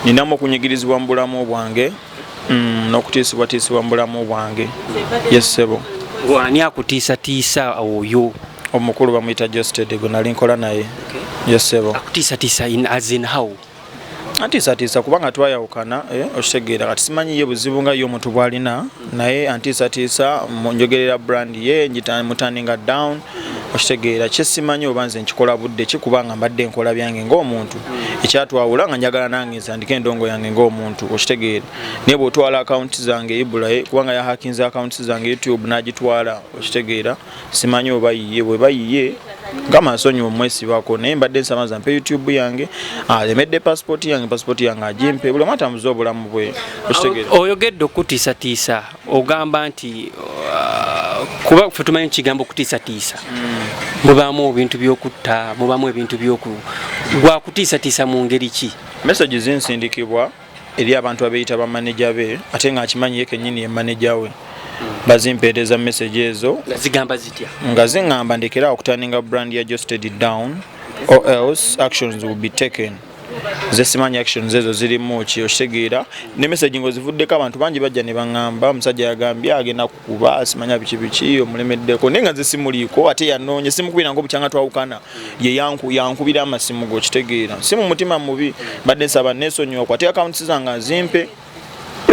ninamu okunyigirizibwa mu bulamu bwange n'okutiisibwatiisibwa mu bulamu bwange. Yes sebo. Ani akutiisatiisa oyo? Omukulu bamuyita Geosteady gwe nali nkola naye. Yes sebo. Akutiisatiisa as in how? Antiisatiisa kubanga twayawukana okitegeera kati simanyi ye buzibu nga ye omuntu bw'alina naye antiisatiisa njogerera brand ye mutaninga down okitegeera kyesimanyi oba nze nkikola budde kikubanga mbadde nkola byange ng'omuntu ekyatwawula nga njagala nange nsandika endongo yange ng'omuntu okitegeera naye bw'otwala akawunti zange ibulaye kubanga yahakinze akawunti zange YouTube n'agitwala okitegeera simanyi oba yiye bwe bayiye kama nsonyi omwesibako naye mbadde nsamaza mpe YouTube yange alemedde passport yange agimpe buli mwata muzo obulamu bwe okitegeera. Oyogedde okutiisatiisa ogamba nti kuba ffe tumanyi ekigambo okutiisatiisa mubaamu ebintu by'okutta mubaamu ebintu gwakutiisatiisa mu ngeri ki? Message zinsindikibwa eri abantu abeeyita bamaneja be ate nga akimanyi ye kennyini ye maneja we bazimpeereza message ezo zigamba zitya nga ziŋŋamba ndekera okutaninga brand ya Geosteady down or else actions will be taken. Ze simanyi actions ezo zirimu ki okitegeera ne message ngo zivuddeko abantu bangi bajja ne baŋŋamba omusajja yagambye agenda kukuba simanya biki omulemeddeko naye nga zisimuliiko ate yanoonye simukubira ng'obukyanga twawukana ye yankubira amasimu go okitegeera simu mutima mubi badde nsaba neesonyiwa ate akawunti zange azimpe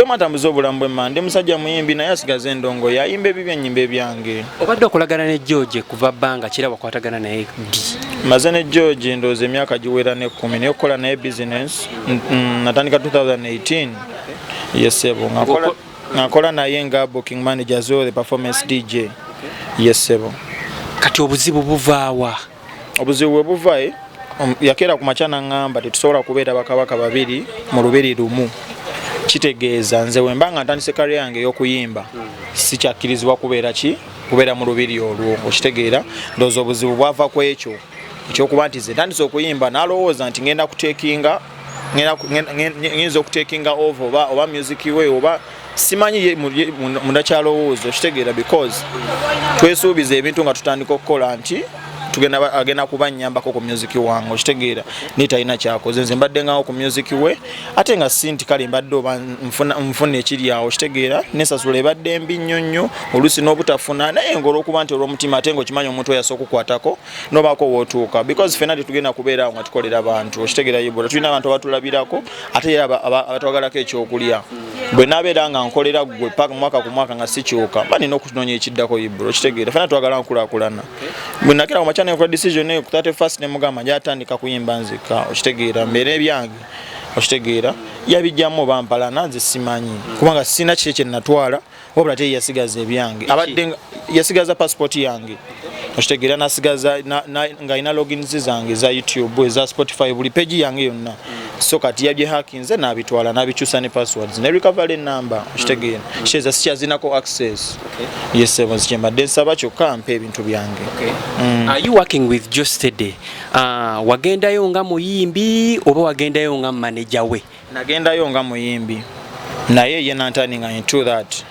matambuza obulamu bwe ndi musajja muyimbi naye asigaze endongo yayimba ebibyo ennyimba ebyange. Obadde okolagana ne George kuva bbanga kira wakwatagana naye ddi? Maze ne George ndowooza emyaka giwera ne 10 naye okukola naye business natandika 2018. Yes sebo ngakola naye nga booking manager zo the performance DJ. Yes sebo. Kati obuzibu buvaawa? Obuzibu bwe buva yakera ku machana ngamba tetusobola kubeera bakabaka babiri mu lubiri lumu. Kitegeeza nze wembanga ntandise career yange y'okuyimba sikyakkirizibwa kubeera mu lubiri olwo okitegeera ndowooza obuzibu bwava ku ekyo ekyokuba nti nze ntandise okuyimba nalowooza nti ngenda okutekinga over oba music we oba simanyi mundakyalowooza okitegeera because twesuubiza ebintu nga tutandika okukola nti agenda kuba nnyambako ku music wange okitegeera nitalina kyakoze nze mbadde ngawo ku music we ate nga sinti kale mbadde oba nfuna ekiri awo okitegeera nesasula ebadde mbi nnyo nnyo oluusi n'obutafuna naye ngola okuba nti olw'omutima ate ng'okimanyi omuntu oyo asooka okukwatako n'obaako wootuuka because ffenna tetugenda kubeera awo nga tukolera abantu okitegeera yibula tulina abantu abatulabirako ate era abatwagalako ekyokulya bwe nabeera nga nkolera gwe paka mwaka ku mwaka nga sikyuka mba nina okutunoonya ekiddako yibula okitegeera ffenna twagala nkulaakulana bwe nakera kumachana kwa decision ku 31st ne mugamba njatandika kuyimba nzika okitegeera mbere ebyange okitegeera yabijjamu bampalana nze simanyi kubanga sina kye natwala wabula te yasigaza ebyange abadde yasigaza passport yange okitegeera nasigaza nga ina logins zange za YouTube eza Spotify buli page yange yonna so kati yabye hackinze nabitwala nabikyusa ne passwords ne recovery number okitegeera sheza sikyazinako access yes sebo zikyembadde nsaba kyokka mpe ebintu byange. Are you working with Geosteady? Wagendayo nga muyimbi oba wagendayo nga manager we? Nagendayo nga muyimbi naye ye nantaninga into that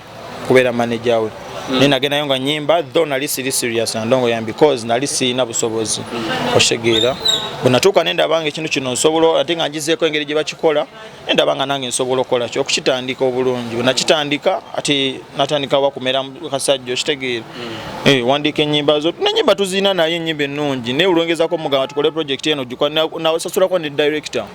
kubeera manager we. Nina gendayo nga nyimba though nali serious na ndongo yange because nali sina busobozi okitegeera bunatuuka nenda bange ekintu kino nsobola ate nga ngizeeko engeri gye bakikola nenda banga nange nsobola okukola kyo okukitandika obulungi nakitandika ate natandika wakumera kasajja okitegeera wandika ennyimba zo n'ennyimba tuzina naye ennyimba ennungi naye olwongezako mugamba tukole project eno nasasulako ne director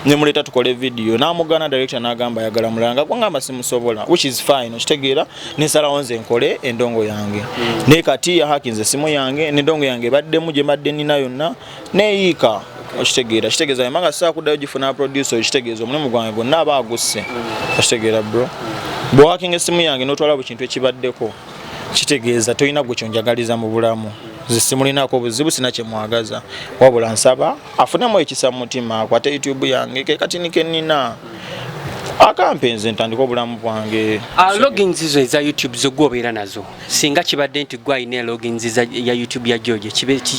ne muleta tukole video n'amugana director n'agamba ayagala mulanga kwangamba simusobola which is fine okitegeera nesalawo nze nkole endongo yange naye kati yahakinze simu yange n'endongo yange baddemu gye mbadde nina yonna neyiika okitegeera kitegeeza yamanga saakuddayo gifuna producer okitegeeza omulimu gwange gwonna aba agusse okitegeera bro bw'ohakinga essimu yange n'otwala buli kintu ekibaddeko kitegeeza tolina gwe kyonjagaliza mu bulamu simulinako buzibu sina kyemwagaza wabula nsaba afunemu ekisa mu mutima akwate YouTube yange kati nike nina akampenze ntandika obulamu bwange. Logins zo eza YouTube zo gwobeera nazo singa kibadde nti gwa ina logins ya YouTube ya George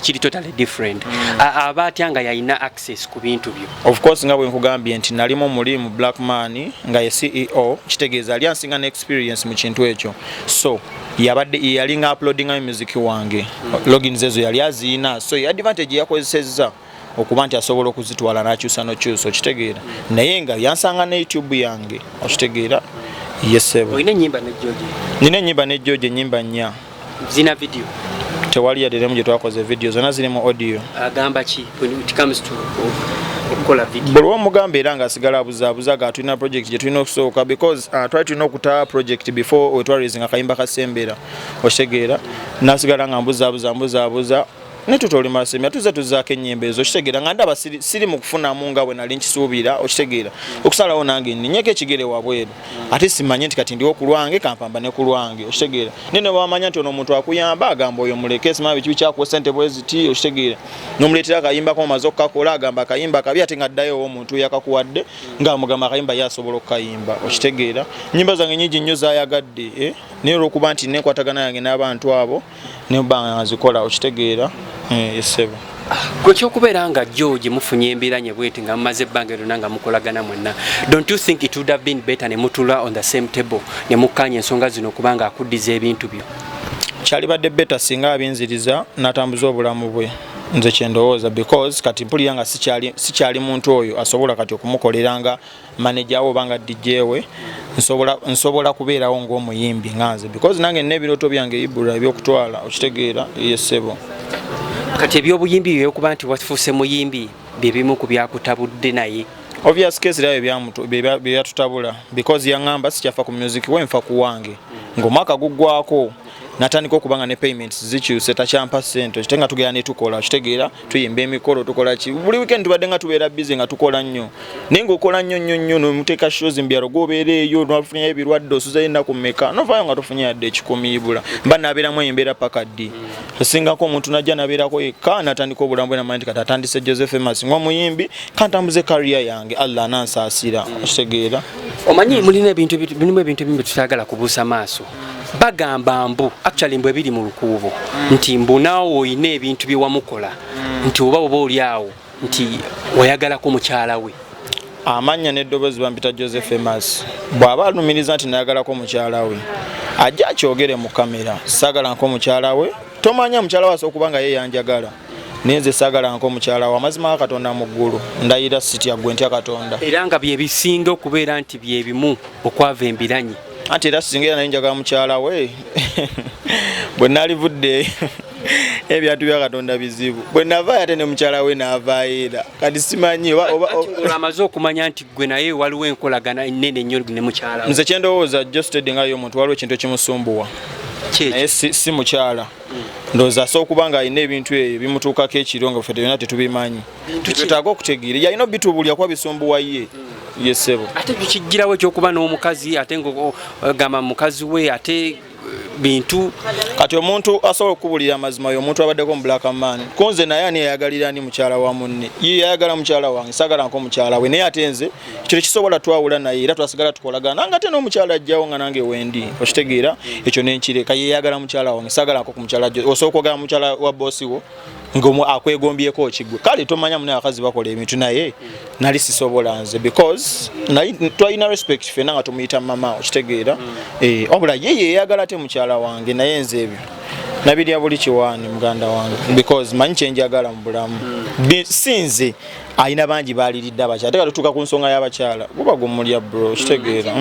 kiri totally different. Abatyanga yayina access ku bintu byo. Of course nga bwe nkugambye nti nalimo mulimu Black Man nga ye CEO kitegeeza ali ansinga na experience mu kintu ekyo so yalinga uploading music wange logins ezo yali azina so advantage yakozesezza okuba nti asobola okuzitwala n'akyusa n'okyusa okitegeera naye nga yansanga ne YouTube yange okitegeera yesebo olina ennyimba ne George nina ennyimba ne George ennyimba nnya zina video tewali yaddemu gye twakoze video zonna zirimu audio agamba ki when it comes to okukola video buli wamugamba era ng'asigala abuzaabuza ga tulina project gye tulina okusooka because twali tulina okutaa project before wetwalizinga akayimba kasembera okitegeera nasigala nga mbuzaabuza netutolima semya tuzaako ennyimba ezo okitegeera nga ndaba siri mu kufunamu nga bwe nali nkisuubira okitegeera okusalawo nange nnyeko ekigere wabweru ate simanye nti kati ndiwo ku lwange kampamba ne ku lwange okitegeera nene bamanya nti ono omuntu akuyamba agamba oyo muleke simanya biki bikyakuwa ssente bwe ziti okitegeera n'omuleetera akayimbako omaze okukakola agamba akayimba kabi ate ng'addayo omuntu yakakuwadde ng'amugamba akayimba ye asobola okukayimba okitegeera nnyimba zange nnyingi nnyo zaayagadde naye olw'okuba nti nenkwatagana yange n'abantu abo ne bba nzikola okitegeera yesebo gwe kyokubeera nga George mufunye embeera nye bweti nga mumaze ebbanga lyonna nga mukolagana mwenna don't you think it would have been better ne mutula on the same table ne mukkanya ensonga zino kubanga akuddiza ebintu byo kyali badde beta singa abinziriza n'atambuza obulamu bwe nze kyendowooza because kati mpulira nga sikyali muntu oyo asobola kati okumukoleranga manager we obanga DJ we nsobola kubeerawo ng'omuyimbi nganze because nange n'ebirooto byange ibula ebyokutwala okitegeera yesebo kati ebyobuyimbi byokuba nti wafuuse muyimbi byebimu ku byakutabudde naye obvious case lyayo byatutabula because yaŋŋamba sikyafa ku music we nfa ku wange ng'omwaka guggwako natandika okubanga ne payments zikyuse takyampa ssente kite nga tugera ne tukola kitegeera tuyimba emikolo tukola ki buli weekend tubadde nga tubeera busy nga tukola nnyo naye ng'okola nnyo nomuteeka shows mbyalo gwobeera eyo nofunyayo ebirwadde osuzayo ennaku mmeka novaayo nga tofunye yadde ekikumi ibula mba nabeeramu embeera paka ddi osingako omuntu najja nabeerako yekka natandika obulamu bwe namanyi nti kati atandise Joseph Famous ng'omuyimbi kantambuze career yange Allah anansaasira okitegeera omanyi mulimu ebintu bimbi tutagala kubuusa maaso bagamba mbu actually mbwe biri mu lukuubo nti mbu naawe oyina ebintu byewamukola nti oba oli awo nti wayagalako mukyala we amannya n'eddoboozi bampita Joseph Famous bw'aba alumiriza nti nayagalako mukyala we ajja akyogere mu kamera saagalanko mukyala we tomanya mukyala we asobola okuba nga ye yanjagala naye nze saagalanko mukyala we amazima ga Katonda mu ggulu ndayira sitya ggwe ntya Katonda era nga bye bisinga okubeera nti bye bimu okwava embiranye anti era singa era naye njagala mukyala we bwe nalivudde ebyatu bya Katonda bizibu bwe navaayo ate ne mukyala we naavaayo era kati simanyi amaze okumanya nti gwe naye waliwo enkolagana ennene nnyo ne mukyala we nze kyendowooza Geosteady ngayo omuntu waliwo ekintu ekimusumbuwa naye si mukyala ndowooza asobola okuba nga alina ebintu ebyo bimutuukako ekiro nga ffe byonna tetubimanyi tetwetaaga okutegeera yalina obitubulya kuba bisumbuwa ye yesebo ate kikigirawo ekyokuba n'omukazi ate ng'ogamba mukazi we ate bintu kati omuntu asobola okukubulira amazima yo omuntu abaddeko mu black man konze naye ani yayagalira ni mukyala wa munne ye yayagala mukyala wange saagala nko mukyala we naye ate nze ekyo kisobola twawula naye era twasigala tukolagana nga ate n'omukyala ajjawo nga nange wendi okitegeera ekyo nenkireka ye yayagala mukyala wange saagala nko ku mukyala osobola okwogera mukyala wa boosi wo akwegombyeko okigwe kale tomanya mune abakazi bakola ebintu naye nali sisobola nze because twalina respect fena nga tumuyita mama okitegeera obula ye yeyagala ate mukyala wange naye nze ebyo nabirya buli kiwaani muganda wange because manyi kyenjagala mu bulamu sinze ayina bangi baliridde abakyala ate katutuuka ku nsonga y'abakyala guba gumulya bro okitegeera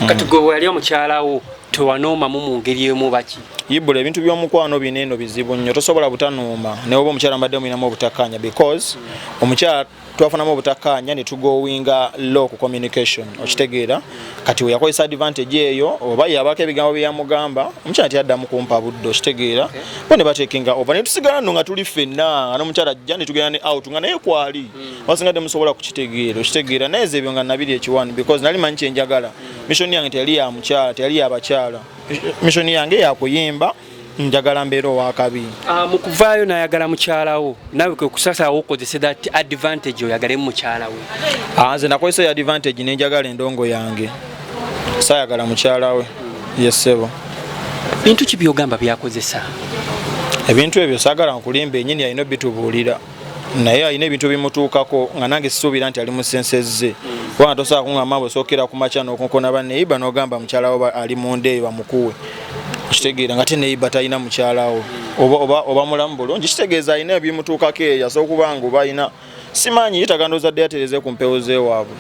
kati gwe wali omukyalawo tewanoomamu mu ngeri emu baki yibula ebintu by'omukwano bineeno bizibu nnyo tosobola butanooma naye oba omukyala mbadde mulinamu obutakkaanya because omukyala twafunamu obutakkaanya ne tugowinga law ku communication okitegeera kati weyakozesa advantage eyo oba yabako ebigambo byeyamugamba omukyala teyaddamu kumpa budde okitegeera bo ne batekinga ova ne tusigala nno nga tuli ffenna nga n'omukyala ajja ne tugenda ne out nga naye kwali basingadde musobola kukitegeera okitegeera naye ze ebyo nga nabiri ekiwaani because nali manyi kyenjagala mission yange teyali ya mukyala teyali yabakyala mission yange yakuyimba njagala mbeera owakabi mu kuvaayo nayagala mukyalawo nawe kwe kusasawo okozese that advantage oyagalemu mukyala we nze nakozesa advantage nenjagala endongo yange saayagala mukyala we yesebo bintu ki byogamba byakozesa ebintu ebyo saagala nkulimba enyini alina bitubuulira naye alina ebintu bimutuukako nga nange sisuubira nti ali mu sensezze kubanga tosobola kuŋŋamba bw'osookera ku makya n'okunkona banneyiba n'ogamba mukyalawo ali mu ndeeyo bamukuwe okitegeera nga te neyiba talina mukyalawo oba mulamu bulungi kitegeeza alina ebimutuukako eyo asobola okubanga oba alina simanyi yitagandoza dde yatereze ku mpewo zeewaabwe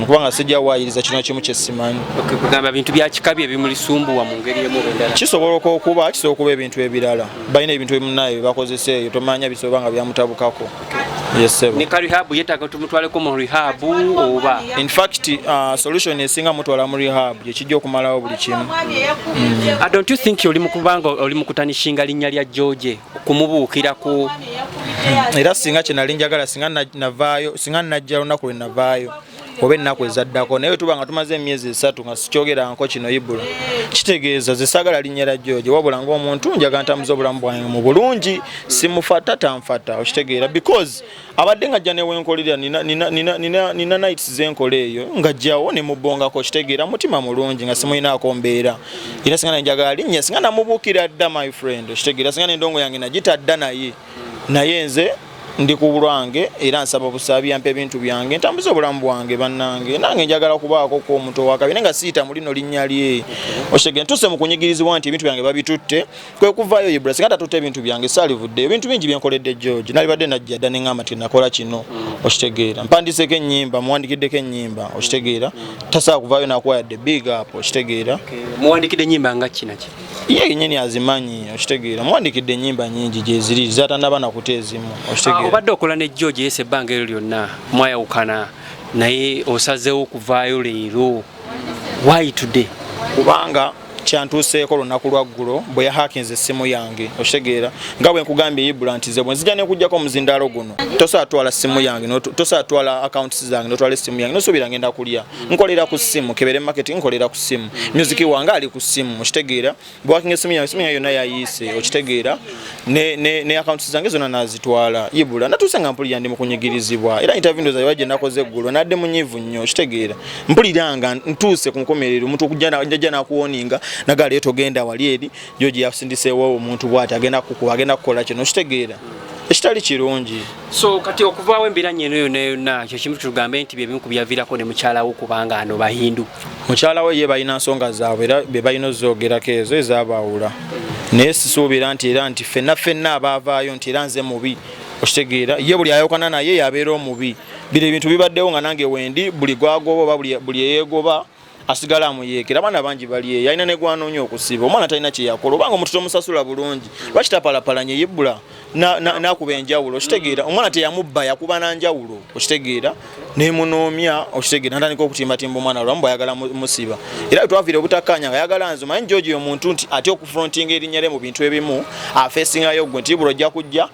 kubanga sijja waayiriza kino kimu kye simanyi kugamba bintu bya kikabi ebimulisumbuwa mu ngeri emu endala kisobola okuba ebintu ebirala balina ebintu ebimunaye byebakozesa eyo tomanya bisobola nga byamutabukako ne ka rehab yetaaga tumutwaleko mu rehab oba in fact solution esinga mutwala mu rehab yekijja okumalawo buli kimu don't you think oli mukubanga oli mukutanishinga linnya lya George okumubuukirako era singa kyenali njagala singa najja lunaku lwe navaayo oba ennaku ezaddako naye tuba nga tumaze emyezi 3 nga sikyogeranko kino Ibula kitegeeza zisagala linnya lya George wabula ng'omuntu njagala ntambuza obulamu bwange mu bulungi simufata tanfata okitegeera because abadde nga jja newenkolera nina nights zenkola eyo nga jjawo ne mubongako kitegeera mutima mulungi nga simuyinaako mbeera era singa njagala linnya singa namubuukira dda my friend okitegeera singa n'endongo yange nagitadda naye nze ndi ku bulwange era nsaba busabi yampe bintu byange ntambuza obulamu bwange bannange nange njagala kubaako ko omuntu wakabi nenga siita mulino linnya lye oshege ntuse mu kunyigirizibwa nti ebintu byange babitutte kwe kuvaayo Ibula singa tatutte ebintu byange salivudde ebintu bingi byenkoledde George nali badde najja dda neŋŋamba nti nakola kino okitegeera mpandiseko ennyimba muwandikiddeko ennyimba okitegeera tasobola kuvaayo nakuwayadde big up okitegeera muwandikidde ennyimba nga kinaki ye yennyini azimanyi okitegeera muwandikidde ennyimba nyingi gyeziri zatandaba nakuteezimu okitegeera obadde okola ne George yese ebbanga eryo lyonna mwayawukana naye osazeewo okuvaayo leero why today kubanga kyantuuseeko lunaku lwaggulo bwe yahakinze essimu yange okitegeera nga bwe nkugambye Ibula nti ze bwe nzija nekujjako omuzindaalo guno tosobola twala ssimu yange tosobola twala accounts zange notwala essimu yange nosuubira ngenda kulya nkolera ku ssimu kebere marketing nkolera ku ssimu music wange ali ku ssimu okitegeera bwe wakinga essimu yange yonna yayiise okitegeera ne accounts zange zonna nazitwala Ibula natuuse nga mpulira ndi mu kunyigirizibwa era interview ndoza yabajje nakoze eggulo nadde munyivu nnyo okitegeera mpulira nga ntuuse ku nkomerero omuntu okujja nakuwoninga nagala yeto genda wali eri George yasindiseewo omuntu bwati agenda kukola kino okitegeera ekitali kirungi so kati okuvaawo embiranye eno yonna kyo kimu tugambe nti byebimu ku byaviirako ne mukyalawo kubanga ano Bahindu mukyalawo ye balina nsonga zaabwe era be balina ozoogerako ezo ezabaawula naye sisuubira nti era nti ffenna abaavaayo nti era nze mubi okitegeera ye buli ayokana naye yabeera omubi biri ebintu bibaddewo nga nange wendi buli gwagoba oba buli eyeegoba asigala amuyeekera abaana bangi bali eyo alina ne gwanoonya okusiba omwana talina kyeyakola obanga omuntu tomusasula bulungi lwaki tapalapalanya Ibula nakuba enjawulo okitegeera omwana teyamubba yakuba nanjawulo okitegeera nemunoomya okitegeera natandika okutimbatimba omwana lwamu bwayagala musiba era twaviire obutakkaanya nga yagala nze manyi George omuntu nti ate okufrontinga erinnya lye mu bintu ebimu afeesingayo gwe nti Ibula ojja kujja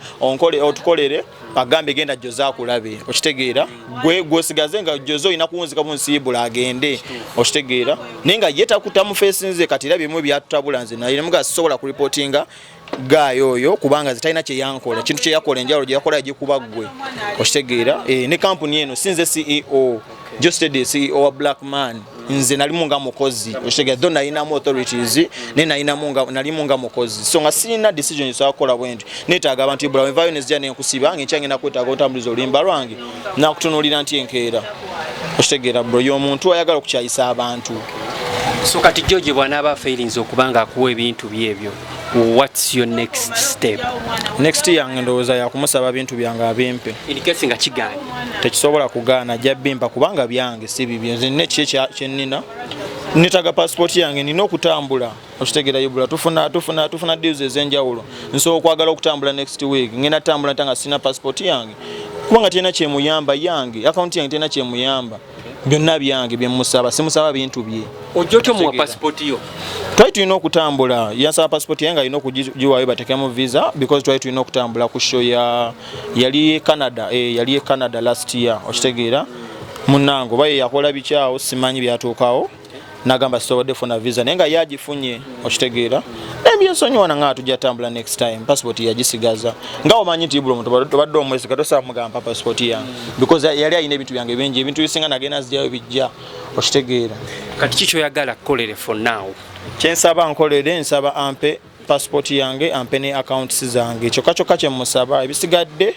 otukolere agambe genda Joza akulabe okitegeera gwe gwosigaze nga Joza olina kuwunzika munsi Ibula agende okitegeera naye nga ye takutamu feesinze kati era bimu byatutabula nze naye nemuga sisobola kureportinga gaayo oyo kubanga zitalina kyeyankola kintu kyeyakola enjawulo gyeyakola gikuba ggwe okitegeera ne kampuni eno sinze CEO Geosteady CEO wa Black Man nze nalimu nga mukozi okitegeera dho nalinamu authorities nalimu nga mukozi so nga sirina decision esakola bwenti neetaaga abantu Ibula wenvayo nezija nenkusiba nga enkyange nakwetaaga otambuliza olimba lwange nakutunuulira nti enkeera okitegeera bro y'omuntu ayagala okukyayisa abantu so kati George bw'anaaba failings okubanga akuwa ebintu byebyo what's your next step next yange ndowooza yakumusaba bintu byange abimpe in case nga kigaanye tekisobola kugaana ajja bimpa kubanga byange si bibyo nze nina kiki kyennina netaga passport yange nina okutambula okitegeera Ibula tufuna deals ez'enjawulo nsobola okwagala okutambula next week ngenda tambula ntanga sina passport yange kubanga tena kyemuyamba yange account yange tena kyemuyamba byonna byange byemusaba simusaba bintu bye ojja otyo muwa passport yo twali tulina okutambula yansaba passport yange alina okugiwayo batekemu visa because twali tulina okutambula ku show yali Canada last year okitegeera munnange oba ye yakola bikyawo simanyi byatuukawo nagamba sisobodde funa visa naye nga yagifunye okitegeera ebyensonyiwana nga tujja tambula next time passport yagisigaza nga omanyi nti Ibula omuntu tobadde omwesiga tosobola kumugamba passport yange because yali alina ebintu byange bingi ebintu bisinga nagenda zijjayo bijja okitegeera kati kiki oyagala kukolere for now kyensaba nkolere nsaba ampe passport yange ampe ne accounts zange kyokka kyemusaba ebisigadde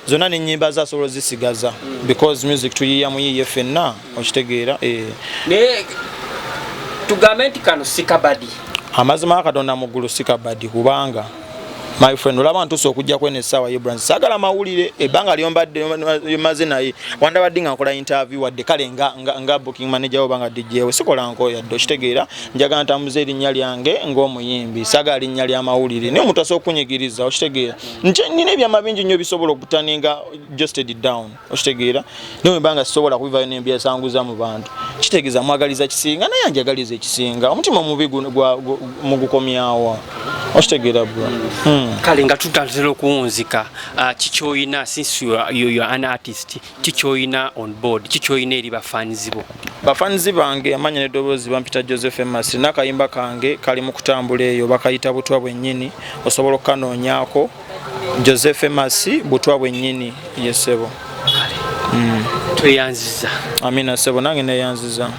zonna n'ennyimba zasobola zisigaza because music tuyiya muyiye ffenna okitegeera tugambe nti kano sikabadi amazima Katonda mu ggulu sikabadi kubanga my friend olaba ntuso okujja kwene sawa Ibrahim sagala mawulire ebanga lyombadde yomaze naye wanda badinga nkola interview wadde kale nga booking manager obanga DJ we sikola nko yaddo kitegeera njagala ntamuze erinnya lyange ng'omuyimbi sagala linnya lya mawulire ne omuntu asokunyigiriza okitegeera nine byamabingi nnyo bisobola okutaninga Geosteady down okitegeera ne banga sisobola kubivayo n'embya sanguza mu bantu kitegeeza mwagaliza kisinga naye anjagaliza ekisinga omutima mubi mu gukomyawo okitegeera bro kale nga tutandikira okuwunzika kikyoyina since you are an artist kikyoyina on board kikyoyina eri bafanizi bo bafanizi bange amanya n'eddoboozi bampita Joseph Masi n'akayimba kange kali mu kutambula eyo bakayita butwa bwennyini osobola okukanoonyaako Joseph Masi butwa bwennyini yesebo tweyanziza amina sebo nange neyanziza